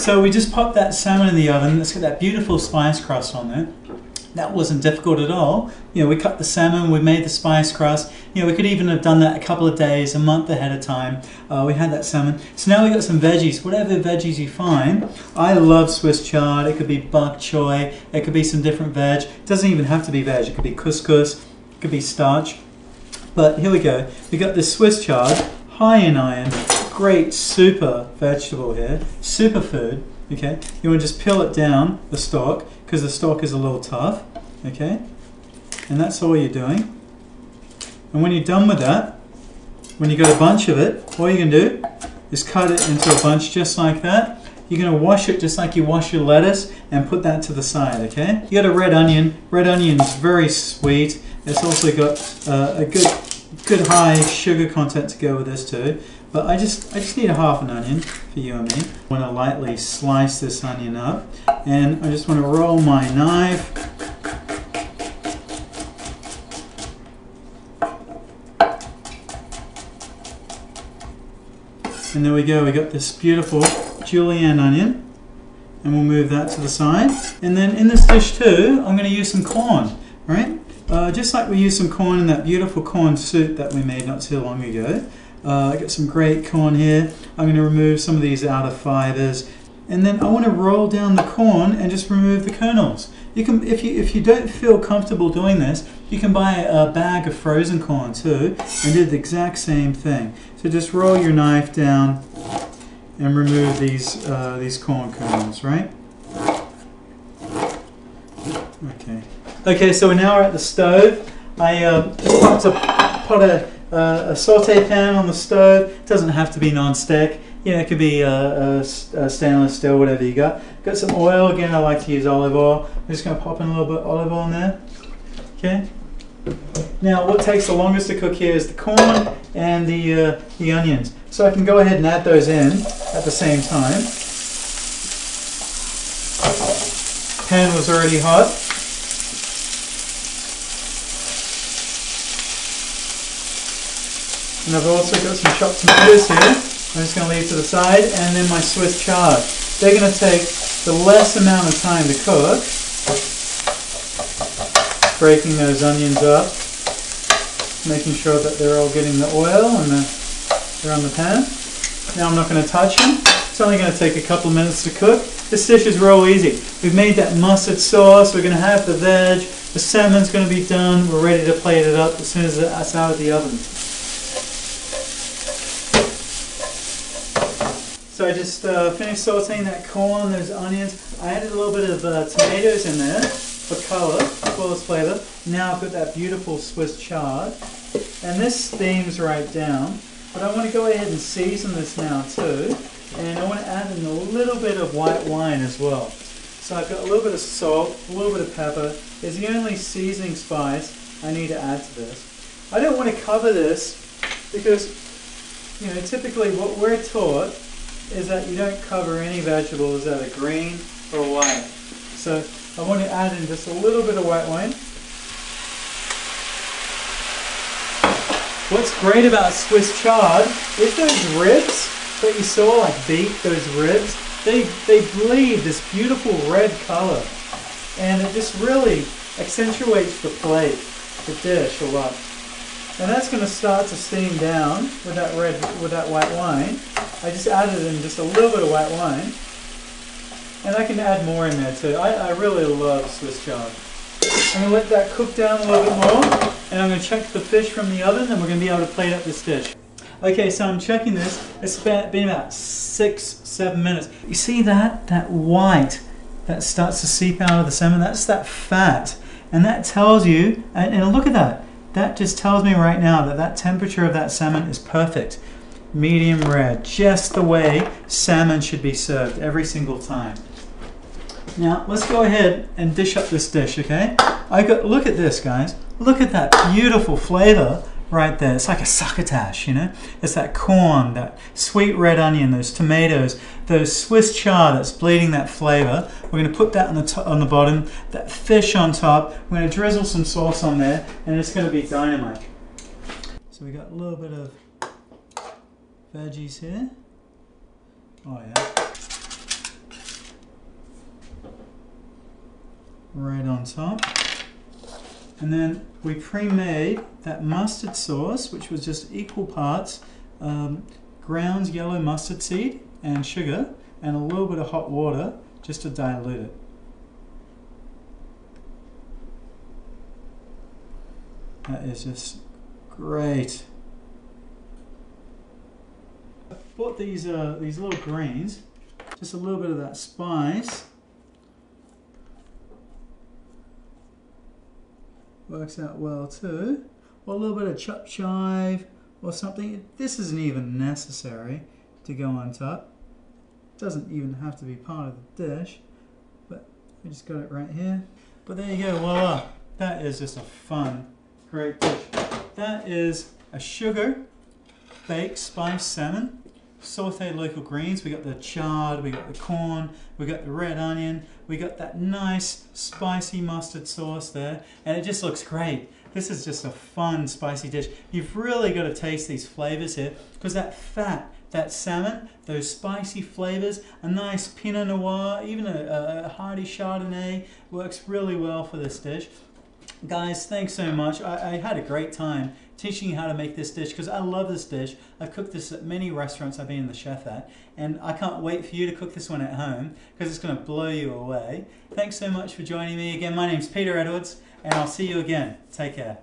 So we just popped that salmon in the oven. It's got that beautiful spice crust on there. That wasn't difficult at all. You know, we cut the salmon, we made the spice crust. You know, we could even have done that a couple of days, a month ahead of time. We had that salmon. So now we got some veggies, whatever veggies you find. I love Swiss chard. It could be bok choy. It could be some different veg. It doesn't even have to be veg. It could be couscous. It could be starch. But here we go. We got this Swiss chard, high in iron. Great super vegetable here, superfood. Okay, you want to just peel it down, the stalk, because the stalk is a little tough. Okay, and that's all you're doing. And when you're done with that, when you got a bunch of it, all you can do is cut it into a bunch just like that. You're going to wash it just like you wash your lettuce and put that to the side. Okay, you got a red onion. Red onion is very sweet. It's also got a good high sugar content to go with this too. But I just need a half an onion for you and me. I want to lightly slice this onion up, and I just want to roll my knife. And there we go, we got this beautiful julienne onion, and we'll move that to the side. And then in this dish too, I'm going to use some corn, right? Just like we used some corn in that beautiful corn soup that we made not too long ago. I got some great corn here. I'm going to remove some of these outer fibers, and then I want to roll down the corn and just remove the kernels. You can, if you don't feel comfortable doing this, you can buy a bag of frozen corn too and do the exact same thing. So just roll your knife down and remove these corn kernels, right? Okay. Okay, so now we're at the stove. I just put a saute pan on the stove. It doesn't have to be non-stick. You know, it could be a stainless steel, whatever you got. Got some oil. Again, I like to use olive oil. I'm just going to pop in a little bit of olive oil in there. Okay. Now, what takes the longest to cook here is the corn and the onions. So I can go ahead and add those in at the same time. Pan was already hot. And I've also got some chopped tomatoes here. I'm just going to leave to the side, and then my Swiss chard. They're going to take the less amount of time to cook. Breaking those onions up, making sure that they're all getting the oil and they're on the pan. Now I'm not going to touch them. It's only going to take a couple minutes to cook. This dish is real easy. We've made that mustard sauce. We're going to have the veg. The salmon's going to be done. We're ready to plate it up as soon as it's out of the oven. So I just finished sauteing that corn, those onions. I added a little bit of tomatoes in there for colour as well as flavour. Now I've got that beautiful Swiss chard. And this steams right down. But I want to go ahead and season this now too. And I want to add in a little bit of white wine as well. So I've got a little bit of salt, a little bit of pepper. It's the only seasoning spice I need to add to this. I don't want to cover this because, you know, typically what we're taught is that you don't cover any vegetables that are green or white. So I want to add in just a little bit of white wine. What's great about Swiss chard is those ribs that you saw, like beef, those ribs, they bleed this beautiful red color. And it just really accentuates the plate, the dish a lot. And that's going to start to steam down with that white wine. I just added in just a little bit of white wine. And I can add more in there too. I really love Swiss chard. I'm going to let that cook down a little bit more. And I'm going to check the fish from the oven, and we're going to be able to plate up this dish. Okay, so I'm checking this. It's been about 6-7 minutes. You see that white that starts to seep out of the salmon? That's that fat. And that tells you, and look at that. That just tells me right now that that temperature of that salmon is perfect. Medium rare, just the way salmon should be served every single time. Now, let's go ahead and dish up this dish, okay? Look at this, guys. Look at that beautiful flavor right there. It's like a succotash, you know? It's that corn, that sweet red onion, those tomatoes, those Swiss chard that's bleeding that flavor. We're going to put that on the bottom, that fish on top. We're going to drizzle some sauce on there, and it's going to be dynamite. So we got a little bit of veggies here. Oh yeah. right on top. And then we pre-made that mustard sauce, which was just equal parts ground yellow mustard seed and sugar and a little bit of hot water just to dilute it. That is just great. I bought these little greens, just a little bit of that spice. Works out well too. Or a little bit of chopped chive or something. This isn't even necessary to go on top. Doesn't even have to be part of the dish, but I just got it right here. But there you go, voila. That is just a fun, great dish. That is a sugar baked spiced salmon, sauteed local greens. We got the chard, we got the corn, we got the red onion, we got that nice spicy mustard sauce there, and it just looks great. This is just a fun spicy dish. You've really got to taste these flavors here, because that fat, that salmon, those spicy flavors, a nice Pinot Noir, even a hearty Chardonnay works really well for this dish. Guys, thanks so much. I had a great time teaching you how to make this dish because I love this dish. I've cooked this at many restaurants I've been the chef at, and I can't wait for you to cook this one at home because it's going to blow you away. Thanks so much for joining me. Again, my name's Peter Edwards, and I'll see you again. Take care.